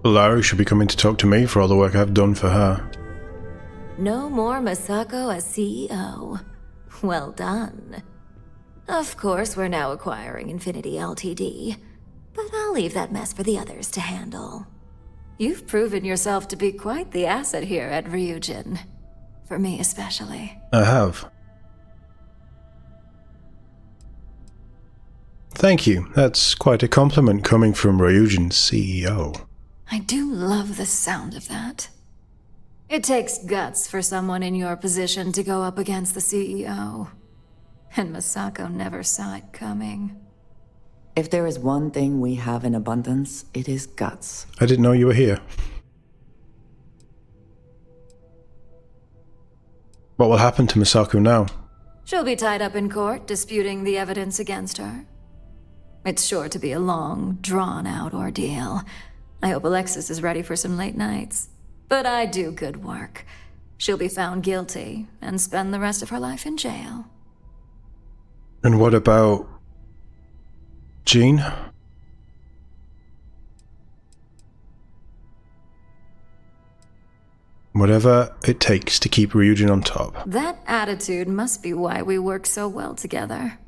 Larry should be coming to talk to me for all the work I've done for her. No more Masako as CEO. Well done. Of course, we're now acquiring Infinity Ltd, but I'll leave that mess for the others to handle. You've proven yourself to be quite the asset here at Ryujin. For me especially. I have. Thank you. That's quite a compliment coming from Ryujin's CEO. I do love the sound of that. It takes guts for someone in your position to go up against the CEO. And Masako never saw it coming. If there is one thing we have in abundance, it is guts. I didn't know you were here. What will happen to Misako now? She'll be tied up in court, disputing the evidence against her. It's sure to be a long, drawn-out ordeal. I hope Alexis is ready for some late nights. But I do good work. She'll be found guilty and spend the rest of her life in jail. And what about Jean? Whatever it takes to keep Ryujin on top. That attitude must be why we work so well together.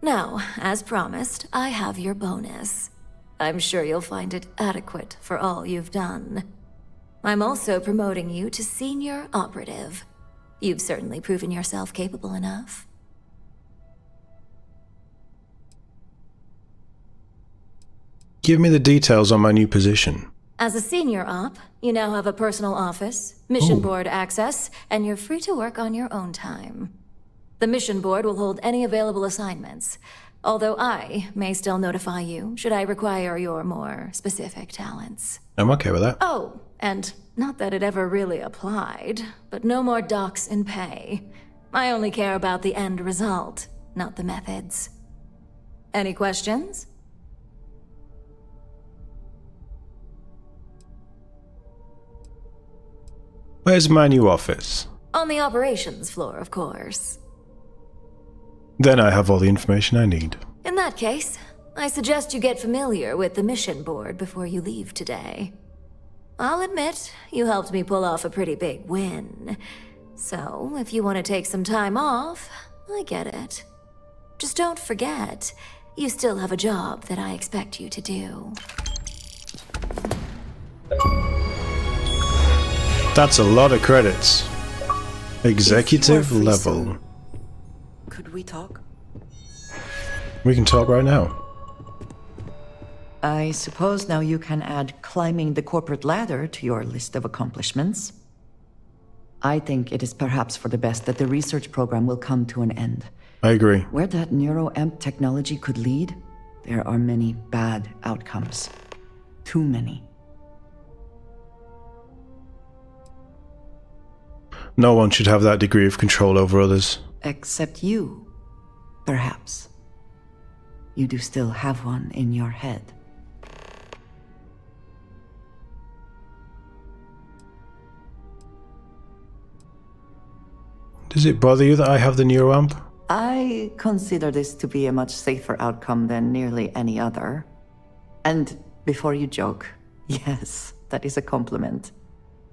Now, as promised, I have your bonus. I'm sure you'll find it adequate for all you've done. I'm also promoting you to senior operative. You've certainly proven yourself capable enough. Give me the details on my new position. As a senior op, you now have a personal office, mission board access, and you're free to work on your own time. The mission board will hold any available assignments, although I may still notify you should I require your more specific talents. I'm okay with that. Oh, and not that it ever really applied, but no more docks in pay. I only care about the end result, not the methods. Any questions? Where's my new office? On the operations floor, of course. Then I have all the information I need. In that case, I suggest you get familiar with the mission board before you leave today. I'll admit, you helped me pull off a pretty big win. So, if you want to take some time off, I get it. Just don't forget, you still have a job that I expect you to do. That's a lot of credits. Executive free level. soon, could we talk? We can talk right now. I suppose now you can add climbing the corporate ladder to your list of accomplishments. I think it is perhaps for the best that the research program will come to an end. I agree. Where that neuroamp technology could lead, there are many bad outcomes. Too many. No one should have that degree of control over others. Except you, perhaps. You do still have one in your head. Does it bother you that I have the neuroamp? I consider this to be a much safer outcome than nearly any other. And before you joke, yes, that is a compliment.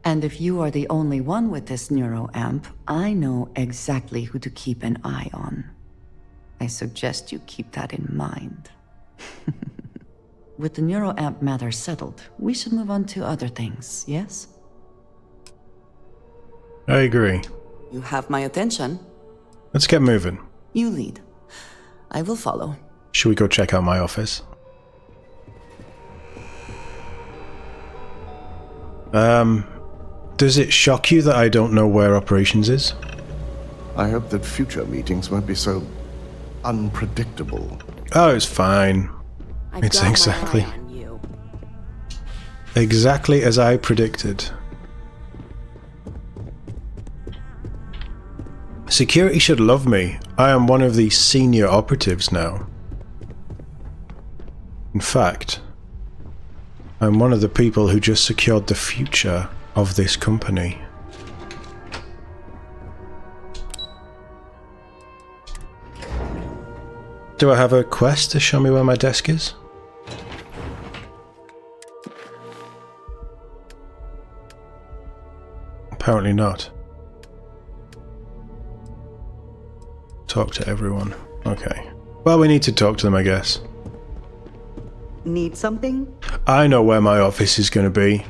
And if you are the only one with this neuroamp, I know exactly who to keep an eye on. I suggest you keep that in mind. With the neuroamp matter settled, we should move on to other things, yes? I agree. You have my attention. Let's get moving. You lead. I will follow. Should we go check out my office? Does it shock you that I don't know where operations is? I hope that future meetings won't be so unpredictable. Oh, it's fine. It's exactly as I predicted. Security should love me. I am one of the senior operatives now. In fact, I'm one of the people who just secured the future of this company. Do I have a quest to show me where my desk is? Apparently not. Talk to everyone. Okay. Well, we need to talk to them, I guess. Need something? I know where my office is going to be.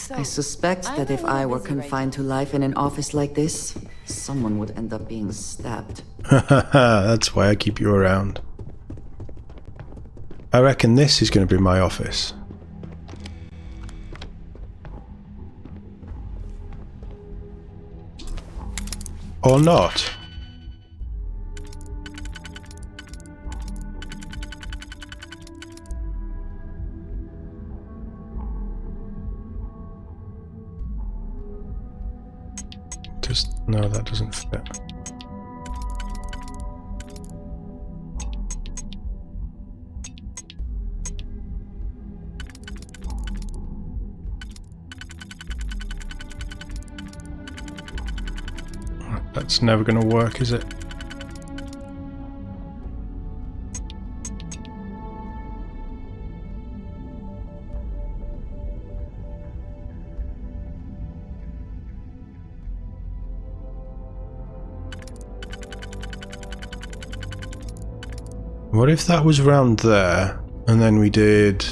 I suspect that if I were confined to life in an office like this, someone would end up being stabbed. That's why I keep you around. I reckon this is going to be my office. Or not. No, that doesn't fit. That's never going to work, is it? What if that was round there, and then we did...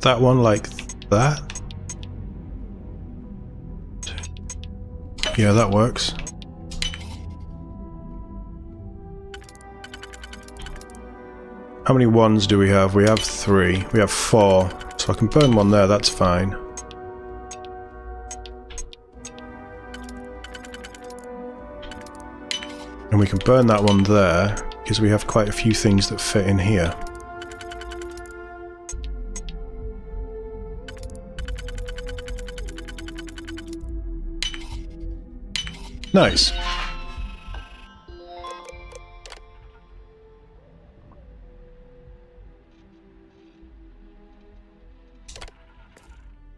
that one like that? Yeah, that works. How many ones do we have? We have 3. We have 4. So I can burn one there, that's fine. And we can burn that one there, because we have quite a few things that fit in here. Nice.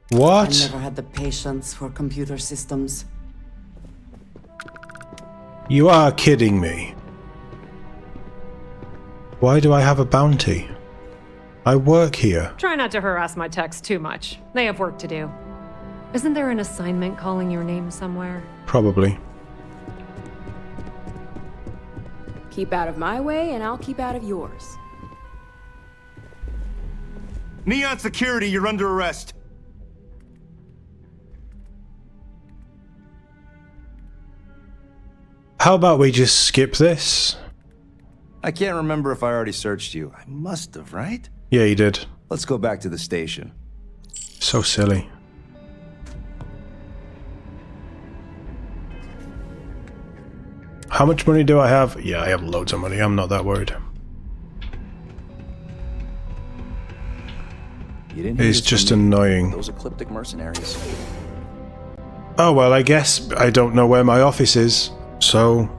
What? I never had the patience for computer systems. You are kidding me. Why do I have a bounty? I work here. Try not to harass my techs too much. They have work to do. Isn't there an assignment calling your name somewhere? Probably. Keep out of my way, and I'll keep out of yours. Neon Security, you're under arrest. How about we just skip this? I can't remember if I already searched you. I must have, right? Yeah, you did. Let's go back to the station. So silly. How much money do I have? Yeah, I have loads of money. I'm not that worried. You didn't hear It's this just from me. annoying. Those ecliptic mercenaries. Oh, well, I guess I don't know where my office is, so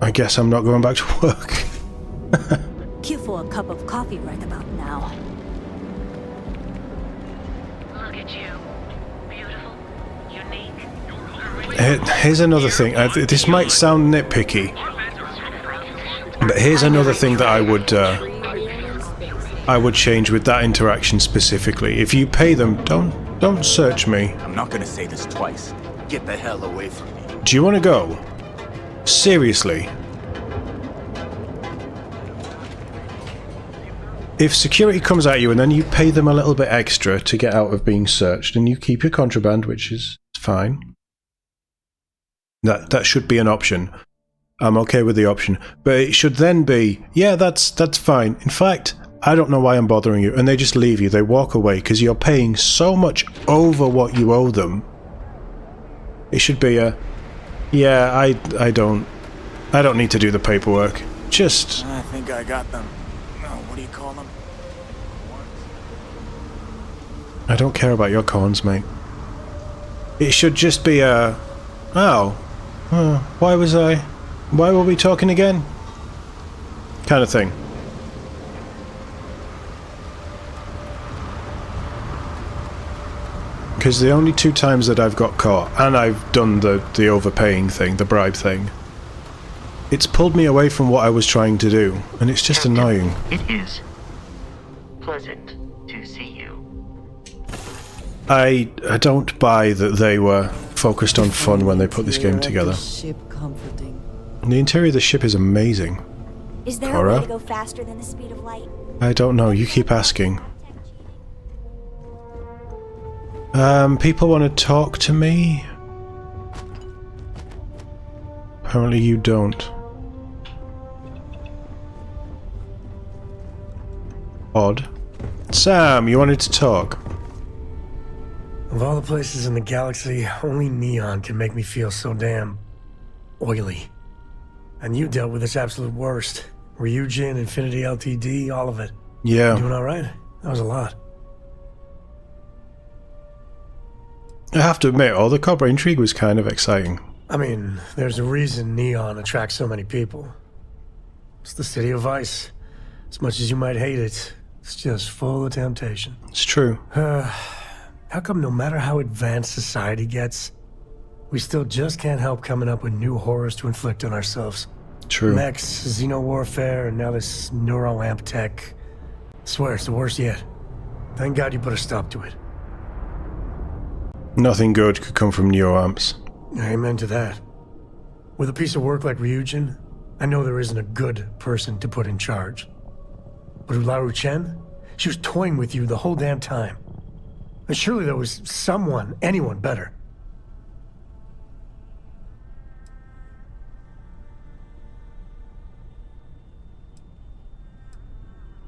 I guess I'm not going back to work. Cue for a cup of coffee right about now. Look at you. Beautiful, unique. Here's another thing. This might sound nitpicky, but here's another thing that I would change with that interaction specifically. If you pay them, don't search me. I'm not gonna say this twice. Get the hell away from me. Do you want to go? Seriously. If security comes at you and then you pay them a little bit extra to get out of being searched and you keep your contraband, which is fine. That should be an option. I'm okay with the option. But it should then be, yeah, that's fine. In fact, I don't know why I'm bothering you. And they just leave you. They walk away because you're paying so much over what you owe them. It should be a, yeah, I don't need to do the paperwork. Just... I think I got them. What do you call them? I don't care about your corns, mate. It should just be a... Oh. Why were we talking again? Kind of thing. Because the only 2 times that I've got caught, and I've done the overpaying thing, the bribe thing, It's pulled me away from what I was trying to do, and it's just annoying. It is pleasant to see you. I don't buy that they were focused on fun when they put this game together. The interior of the ship is amazing. Is there Cora? a way to go faster than the speed of light? I don't know, you keep asking. People want to talk to me? Apparently you don't. Odd. Sam, you wanted to talk? Of all the places in the galaxy, only Neon can make me feel so damn oily. And you dealt with its absolute worst. Ryujin, Infinity LTD, all of it. Yeah. You doing alright? That was a lot. I have to admit, all the Cobra intrigue was kind of exciting. I mean, there's a reason Neon attracts so many people. It's the city of vice. As much as you might hate it, it's just full of temptation. It's true. How come no matter how advanced society gets, we still just can't help coming up with new horrors to inflict on ourselves? True. Mechs, xeno-warfare, and now this neuro-amp tech. Swear, it's the worst yet. Thank God you put a stop to it. Nothing good could come from neuroamps. Amen to that. With a piece of work like Ryujin, I know there isn't a good person to put in charge. But Ularu Chen, she was toying with you the whole damn time. And surely there was someone, anyone better.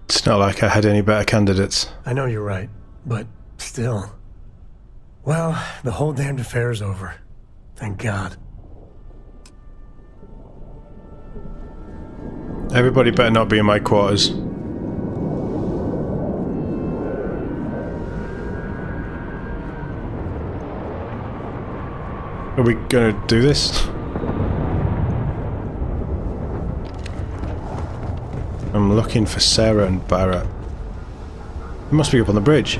It's not like I had any better candidates. I know you're right, but still. Well, the whole damned affair's over. Thank God. Everybody better not be in my quarters. Are we gonna do this? I'm looking for Sarah and Barrett. They must be up on the bridge.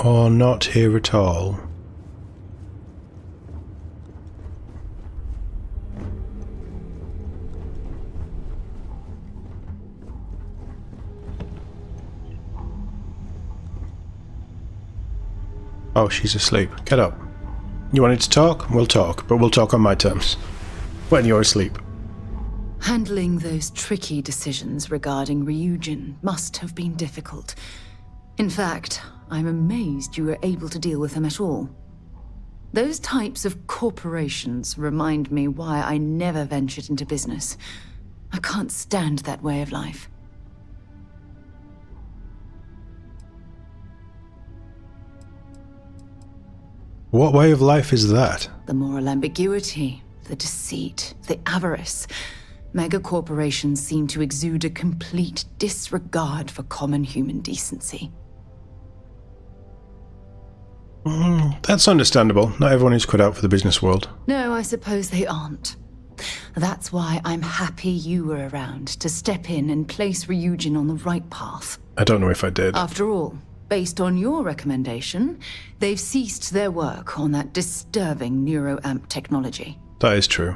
Or not here at all. Oh, she's asleep. Get up. You wanted to talk? We'll talk, but we'll talk on my terms. When you're asleep. Handling those tricky decisions regarding Ryujin must have been difficult. In fact, I'm amazed you were able to deal with them at all. Those types of corporations remind me why I never ventured into business. I can't stand that way of life. What way of life is that? The moral ambiguity, the deceit, the avarice. Megacorporations seem to exude a complete disregard for common human decency. That's understandable. Not everyone is cut out for the business world. No, I suppose they aren't. That's why I'm happy you were around to step in and place Ryujin on the right path. I don't know if I did. After all, based on your recommendation, they've ceased their work on that disturbing neuro-amp technology. That is true.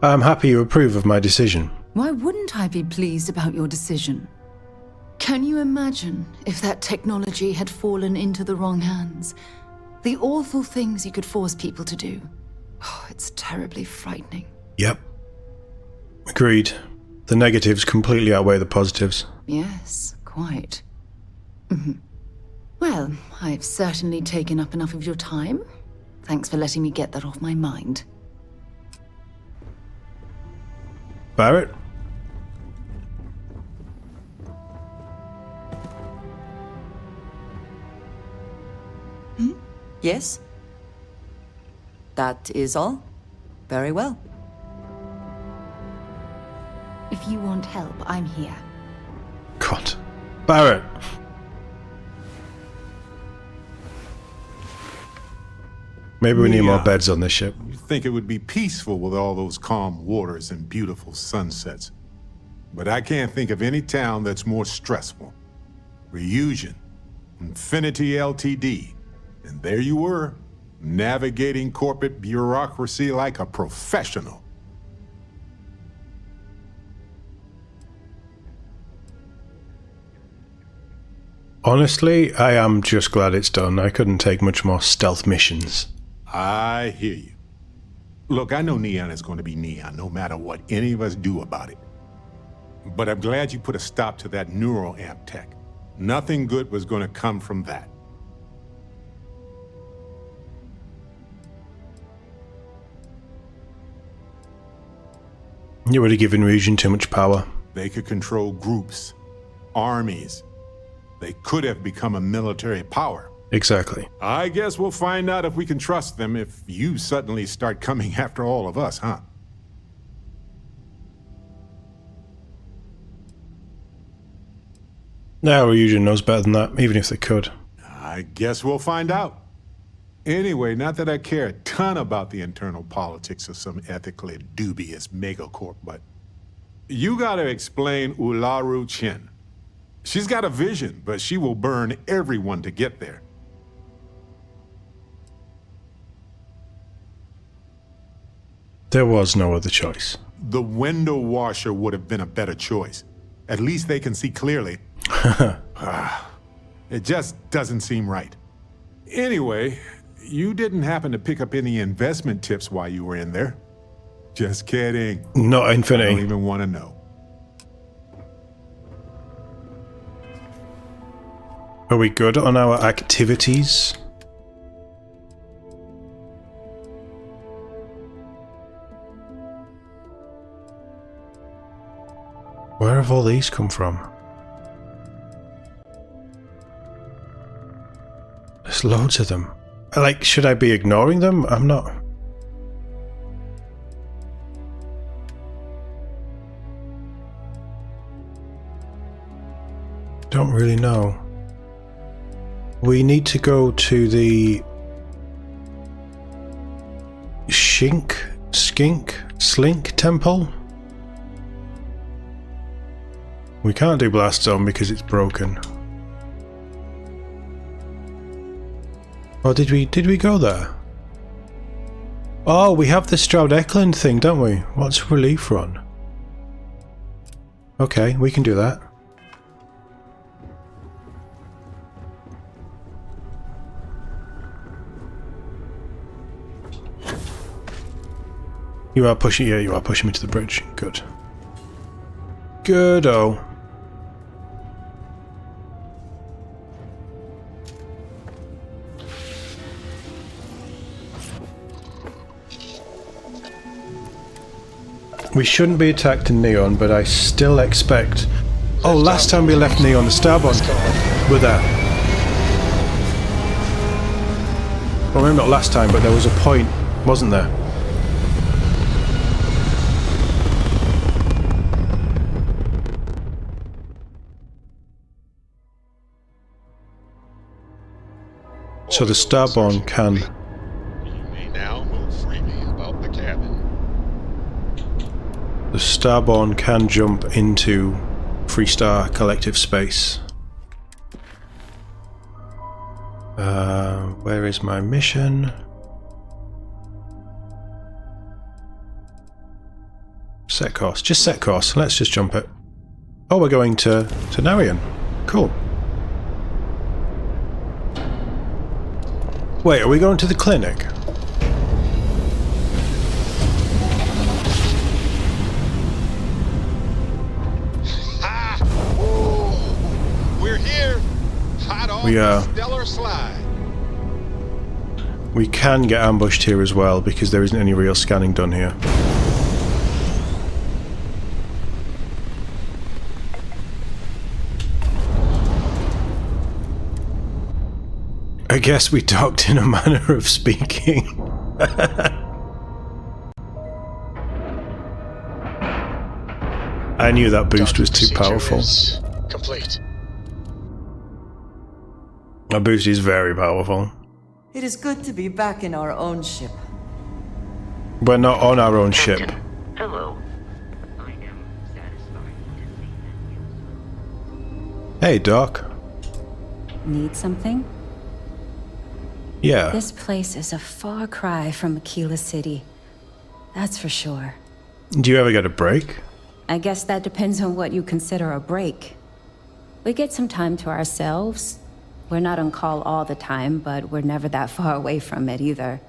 I'm happy you approve of my decision. Why wouldn't I be pleased about your decision? Can you imagine if that technology had fallen into the wrong hands? The awful things you could force people to do. Oh, it's terribly frightening. Yep. Agreed. The negatives completely outweigh the positives. Yes, quite. Well, I've certainly taken up enough of your time. Thanks for letting me get that off my mind. Barrett? Yes? That is all? Very well. If you want help, I'm here. God. Barrett. Maybe we need more beds on this ship. You think it would be peaceful with all those calm waters and beautiful sunsets. But I can't think of any town that's more stressful. Reusion, Infinity Ltd. And there you were, navigating corporate bureaucracy like a professional. Honestly, I am just glad it's done. I couldn't take much more stealth missions. I hear you. Look, I know Neon is going to be Neon, no matter what any of us do about it. But I'm glad you put a stop to that neural amp tech. Nothing good was going to come from that. You would have given Reusion too much power. They could control groups, armies. They could have become a military power. Exactly. I guess we'll find out if we can trust them if you suddenly start coming after all of us, huh? No, Reusion knows better than that, even if they could. I guess we'll find out. Anyway, not that I care a ton about the internal politics of some ethically dubious megacorp, but you gotta explain Ularu Chen. She's got a vision, but she will burn everyone to get there. There was no other choice. The window washer would have been a better choice. At least they can see clearly. It just doesn't seem right. Anyway, you didn't happen to pick up any investment tips while you were in there? Just kidding. Not Infinity. I don't even want to know. Are we good on our activities? Where have all these come from? There's loads of them. Like, should I be ignoring them? I'm not. Don't really know. We need to go to the Slink temple. We can't do Blast Zone because it's broken. Oh, did we go there? Oh, we have the Stroud Eklund thing, don't we? What's Relief Run? Okay, we can do that. You are pushing, yeah, you are pushing me to the bridge. Good. Good-o. We shouldn't be attacked in Neon, but I still expect... Oh, last time we left Neon, the Starbond were there. Well, maybe not last time, but there was a point, wasn't there? So the Starborn can... You may now move freely about the cabin. The Starborn can jump into Freestar Collective space. Where is my mission? Set course. Just set course. Let's just jump it. Oh, we're going to Narian. Cool. Wait, are we going to the clinic? We're here. Hot off the stellar slide. We can get ambushed here as well because there isn't any real scanning done here. I guess we talked in a manner of speaking. I knew that boost was too powerful. Complete. That boost is very powerful. It is good to be back in our own ship. We're not on our own ship. Captain, hello. I am satisfied to see that you... Hey, Doc. Need something? Yeah. This place is a far cry from Aquila City. That's for sure. Do you ever get a break? I guess that depends on what you consider a break. We get some time to ourselves. We're not on call all the time, but we're never that far away from it either.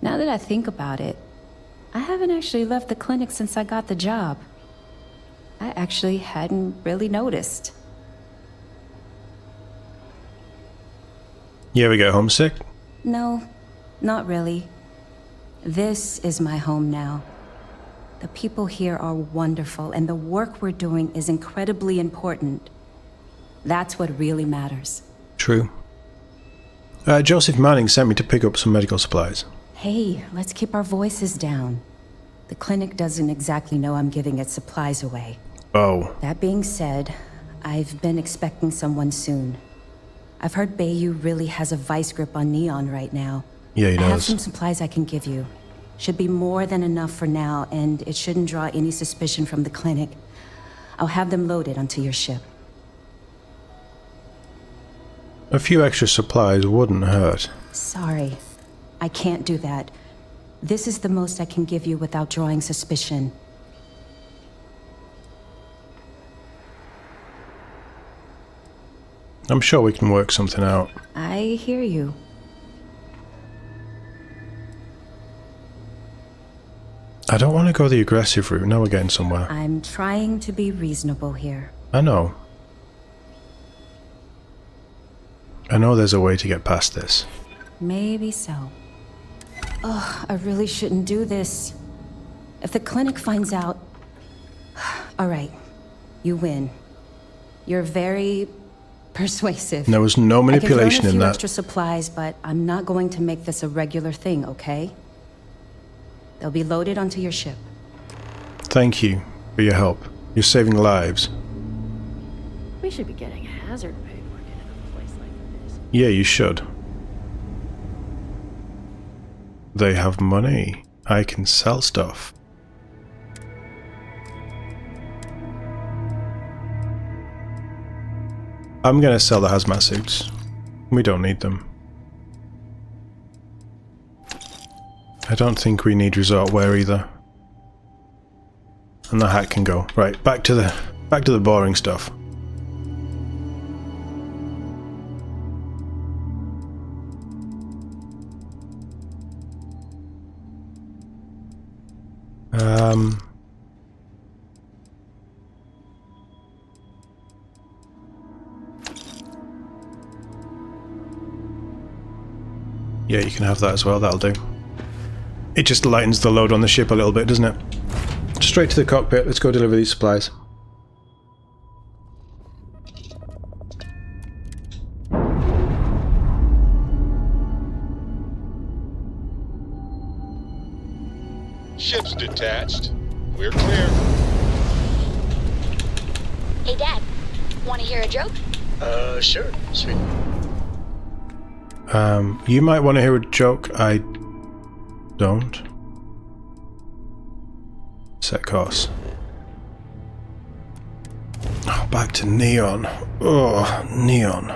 Now that I think about it, I haven't actually left the clinic since I got the job. I actually hadn't really noticed. You ever get homesick? No, not really. This is my home now. The people here are wonderful, and the work we're doing is incredibly important. That's what really matters. True. Joseph Manning sent me to pick up some medical supplies. Hey, let's keep our voices down. The clinic doesn't exactly know I'm giving its supplies away. Oh. That being said, I've been expecting someone soon. I've heard Bayou really has a vice grip on Neon right now. Yeah, he does. I have some supplies I can give you. Should be more than enough for now, and it shouldn't draw any suspicion from the clinic. I'll have them loaded onto your ship. A few extra supplies wouldn't hurt. Sorry, I can't do that. This is the most I can give you without drawing suspicion. I'm sure we can work something out. I hear you. I don't want to go the aggressive route. Now we're getting somewhere. I'm trying to be reasonable here. I know. I know there's a way to get past this. Maybe so. Oh, I really shouldn't do this. If the clinic finds out... All right, you win. You're very persuasive. There was no manipulation I can throw in a few in that. extra supplies, but I'm not going to make this a regular thing, okay? They'll be loaded onto your ship. Thank you for your help. You're saving lives. We should be getting hazard pay working in a place like this. Yeah, you should. They have money. I can sell stuff. I'm gonna sell the hazmat suits. We don't need them. I don't think we need resort wear either. And the hat can go. Right, back to the boring stuff. Yeah, you can have that as well, that'll do. It just lightens the load on the ship a little bit, doesn't it? Straight to the cockpit, let's go deliver these supplies. Ship's detached. We're clear. Hey, Dad. Want to hear a joke? Sure. Sweet. You might want to hear a joke. I don't. Set course. Oh, back to Neon. Oh, Neon.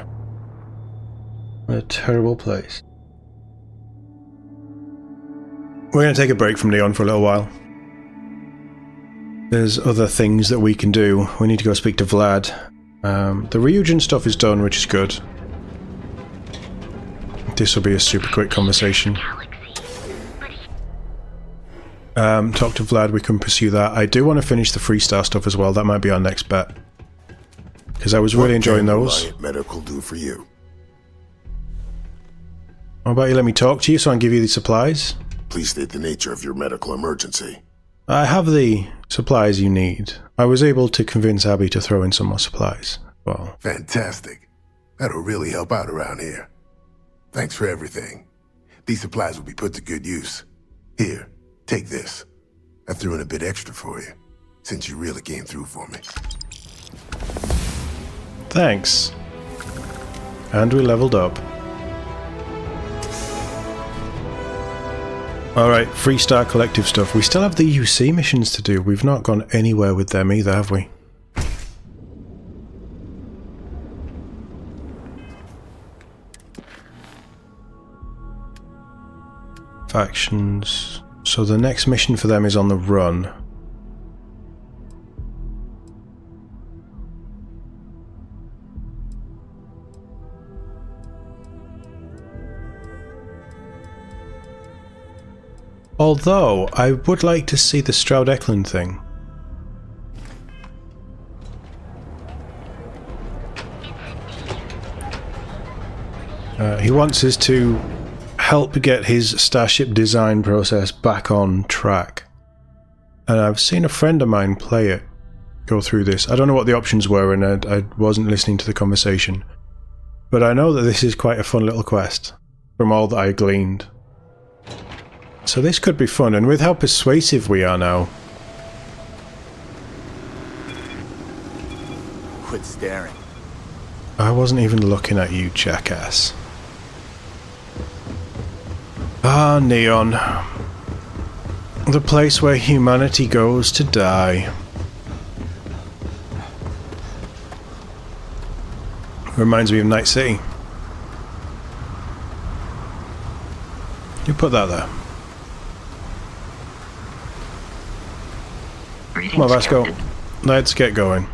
What a terrible place. We're going to take a break from Neon for a little while. There's other things that we can do. We need to go speak to Vlad. The Ryujin stuff is done, which is good. This will be a super quick conversation. Talk to Vlad, we can pursue that. I do want to finish the Freestar stuff as well. That might be our next bet. Because I was really enjoying those. What can medical do for you? How about you let me talk to you so I can give you the supplies? Please state the nature of your medical emergency. I have the supplies you need. I was able to convince Abby to throw in some more supplies. Well, fantastic. That'll really help out around here. Thanks for everything. These supplies will be put to good use. Here, take this. I threw in a bit extra for you, since you really came through for me. Thanks. And we leveled up. Alright, Freestar Collective stuff. We still have the UC missions to do. We've not gone anywhere with them either, have we? Factions. So the next mission for them is on the run. Although, I would like to see the Stroud Eklund thing. He wants us to help get his starship design process back on track. And I've seen a friend of mine play it, go through this. I don't know what the options were, and I wasn't listening to the conversation. But I know that this is quite a fun little quest, from all that I gleaned. So this could be fun, and with how persuasive we are now. Quit staring. I wasn't even looking at you, jackass. Ah, Neon. The place where humanity goes to die. Reminds me of Night City. You put that there. Come on, Vasco. Let's get going.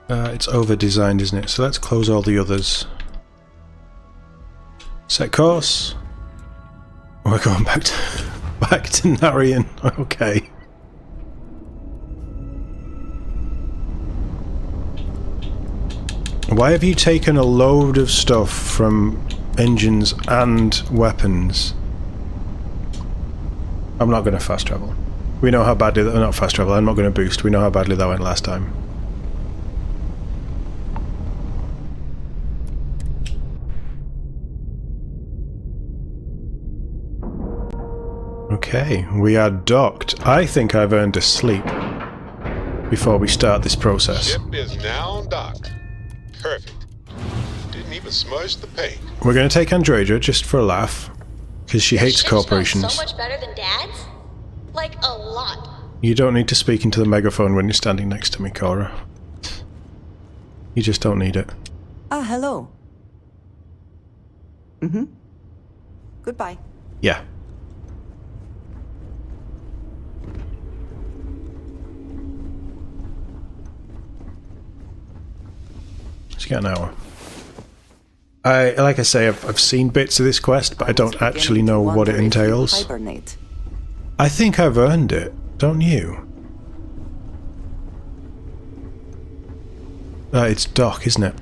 It's over-designed, isn't it? So let's close all the others. Set course. We're going back to Narian. Okay. Why have you taken a load of stuff from engines and weapons? I'm not going to fast travel. We know how badly that... Not fast travel, I'm not going to boost. We know how badly that went last time. Okay, we are docked. I think I've earned a sleep before we start this process. Ship is now docked. Perfect. Didn't even smudge the paint. We're going to take Andreja just for a laugh, because she hates corporations. So much better than Dad's? Like a lot. You don't need to speak into the megaphone when you're standing next to me, Cora. You just don't need it. Ah, hello. Mm-hmm. Goodbye. Yeah. Let's get an hour. Like I say, I've seen bits of this quest, but I don't actually know what it entails. I think I've earned it, don't you? It's Doc, isn't it?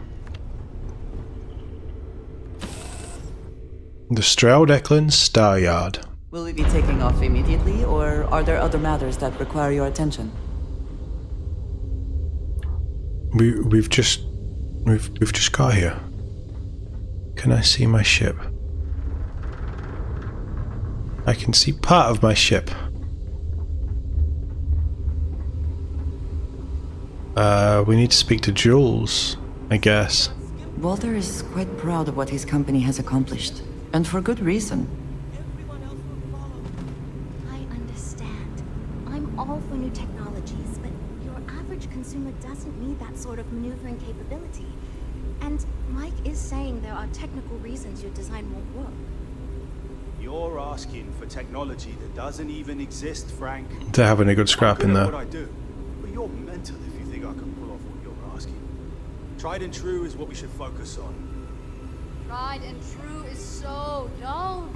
The Stroud Eklund Star Yard. Will we be taking off immediately, or are there other matters that require your attention? We've just got here. Can I see my ship? I can see part of my ship. We need to speak to Jules, I guess. Walter is quite proud of what his company has accomplished, and for good reason. I understand. I'm all for new technologies, but your average consumer doesn't need that sort of maneuvering capability. And Mike is saying there are technical reasons your design won't work. You're asking for technology that doesn't even exist, Frank. They're having a good scrap in there. What I do, but you're mental if you think I can pull off what you're asking. Tried and true is what we should focus on. Tried and true is so dull.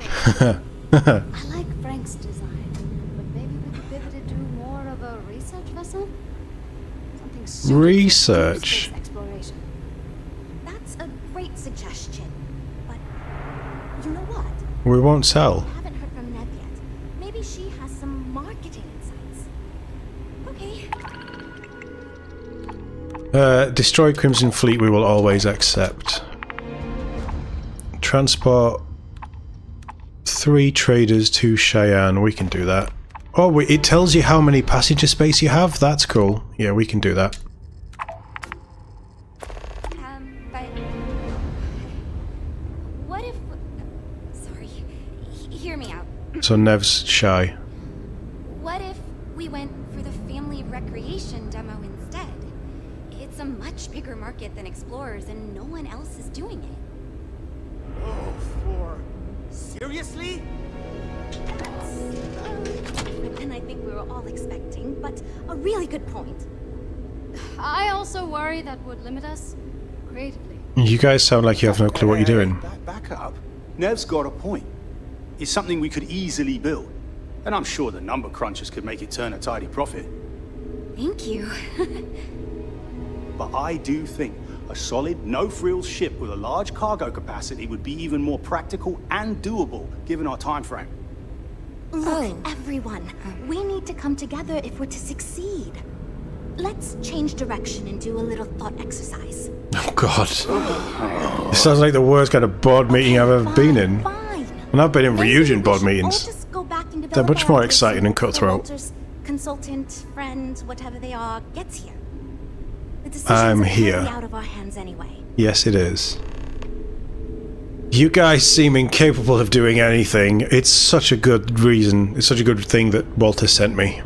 I like Frank's design, but maybe we could pivot it to more of a research vessel. Something research. Exploration. That's a great suggestion, but you know what? We won't sell. I haven't heard from Neb yet. Maybe she has some marketing insights. Okay. Destroy Crimson Fleet we will always accept. Transport 3 traders to Cheyenne. We can do that. Oh, wait, it tells you how many passenger space you have? That's cool. Yeah, we can do that. But... What if... Sorry. Hear me out. So Nev's shy. What if we went for the family recreation demo instead? It's a much bigger market than Explorers, and no one else is doing it. Oh, for... Seriously? And I think we were all expecting, but a really good point. I also worry that would limit us creatively. You guys sound like you have no clue what you're doing. Back up. Nev's got a point. It's something we could easily build. And I'm sure the number crunchers could make it turn a tidy profit. Thank you. But I do think a solid, no-frills ship with a large cargo capacity would be even more practical and doable, given our time frame. Look, everyone, we need to come together if we're to succeed. Let's change direction and do a little thought exercise. Oh god. This sounds like the worst kind of board meeting I've ever been in. And I've been in Ryujin board meetings. They're much more exciting and cutthroat. Consultant, friend, whatever they are, gets here. The decisions I'm are here. out of our hands anyway. Yes, it is. You guys seem incapable of doing anything. It's such a good reason. It's such a good thing that Walter sent me.